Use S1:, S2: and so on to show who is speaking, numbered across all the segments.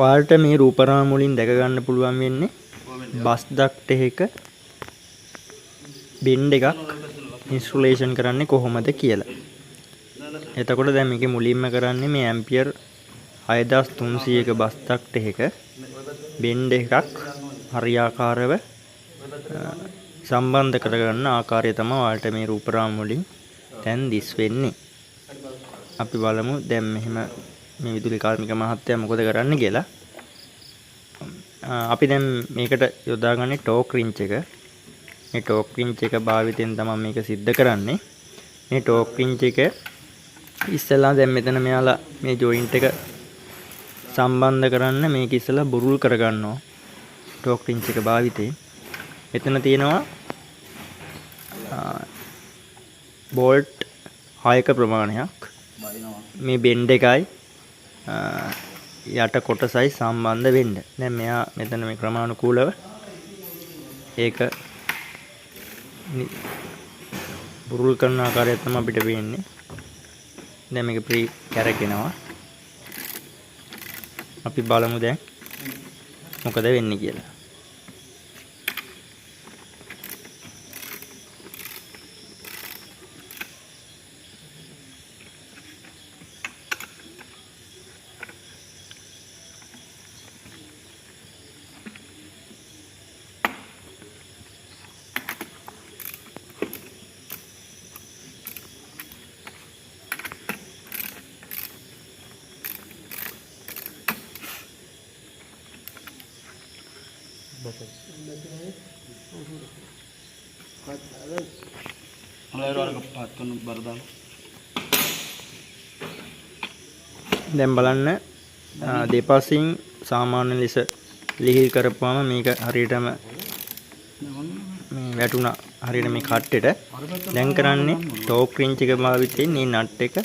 S1: ඔයාලට මේ රූපරාම වලින් දැක ගන්න පුළුවන් වෙන්නේ බස් ඩක්ට් එකක බෙන්ඩ් එකක් ඉන්ස්ටලේෂන් කරන්නේ කොහොමද කියලා. එතකොට දැන් මේකේ මුලින්ම කරන්නේ මේ ඇම්පියර් 6300ක බස් ඩක්ට් එකක බෙන්ඩ් එකක් හරියාකාරව සම්බන්ධ කරගන්න ආකාරය තමයි ඔයාලට මේ රූපරාම වලින් දැන් දිස් වෙන්නේ. අපි බලමු දැන් මෙහෙම මේ විදුලි කාර්මික මහත්තයා මොකද කරන්න කියලා. අපි දැන් මේකට යොදාගන්නේ ටෝක් රින්ච් එක. මේ ටෝක් රින්ච් එක භාවිතයෙන් තමයි මේක සිද්ධ කරන්නේ. මේ ටෝක් රින්ච් එක ඉස්සෙල්ලා දැන් මෙතන මෙයාලා මේ ජොයින්ට් එක සම්බන්ධ කරන්න මේක ඉස්සෙල්ලා බුරුල් කරගන්නවා. ටෝක් රින්ච් එක භාවිතයෙන්. මෙතන තියෙනවා බෝල්ට් 6ක ප්‍රමාණයක්. මේ බෙන්ඩ් එකයි යට කොටසයි සම්බන්ධ වෙන්න. දැන් මෙයා මෙතන මේ ක්‍රමානුකූලව ඒක බුරුල් කරන ආකාරය තමයි අපිට පේන්නේ. දැන් මේක ප්‍රී කැරගෙනවා. අපි බලමු දැන් මොකද වෙන්නේ කියලා. දැන් බලන්න දෙපසින් සාමාන්‍ය ලෙස ලිහිල් කරපුවම මේක හරියටම මේ වැටුණා. හරියට මේ කට්ටෙට දැන් කරන්නේ ටෝක් රින්ච් එක භාවිතයෙන් මේ නට් එක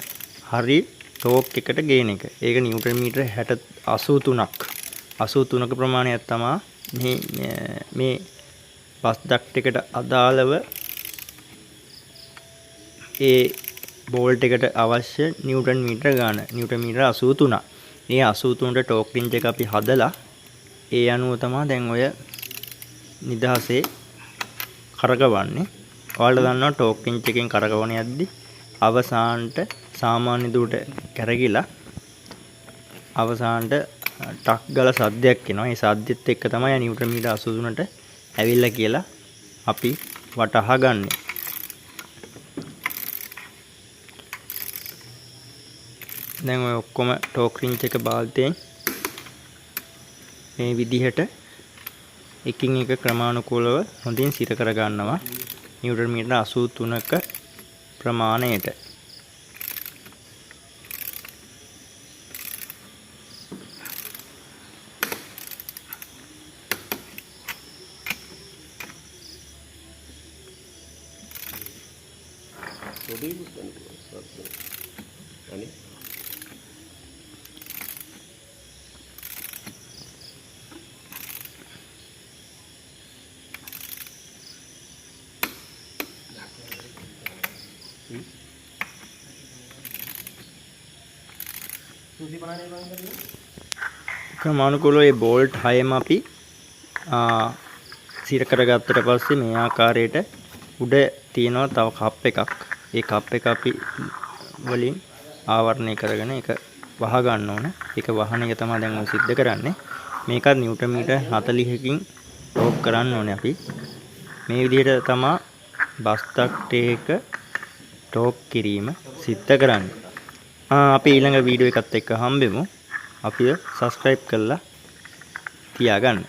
S1: හරි ටෝක් එකට ගේන එක. ඒක නිව්ටන් මීටර 83ක ප්‍රමාණයක් තමයි මේ බස් ඩක්ට් එකට අදාළව ඒ බෝල්ට් එකට අවශ්‍ය නිව්ටන් මීටර ගාන. නිව්ටන් මීටර 83. මේ 83ට ටෝක් රින්ච් එක අපි හදලා ඒ අනුව තමයි දැන් ඔය නිදහසේ කරකවන්නේ. ඔයාලට දන්නවා ටෝක් රින්ච් එකෙන් කරකවන යද්දි අවසානට සාමාන්‍ය දුරට කැරගිලා අවසානට ටක් ගාලා සද්දයක් එනවා. ඒ සද්දෙත් එක්ක තමයි නිව්ටන් මීටර 83ට ඇවිල්ලා කියලා අපි වටහා ගන්නෙ. දැන් ඔය ඔක්කොම ටෝක් රින්ච් එක භාවිතයෙන් මේ විදිහට එකින් එක ක්‍රමානුකූලව හොඳින් සිර කර ගන්නවා නිව්ටන් මීටර 83ක ප්‍රමාණයට. ක්‍රමානුකූලව මේ බෝල්ට් 6ම අපි සිර කරගත්තට පස්සේ මේ ආකාරයට උඩ තියෙනවා තව කප් එකක්. ඒ කප් එක අපි වලින් ආවරණය කරගෙන ඒක වහ ගන්න ඕන. ඒක වහන එක තමයි දැන් ඔය සිද්ධ කරන්නේ. මේකත් නිව්ටන් මීටර 40කින් ටෝක් කරන්න ඕනේ අපි. මේ විදිහට තමයි බස් ඩක්ට් එක ටෝක් කිරීම සිද්ධ කරන්නේ. අපි ඊළඟ වීඩියෝ එකත් එක්ක හම්බෙමු. අපිව සබ්ස්ක්‍රයිබ් කරලා තියාගන්න.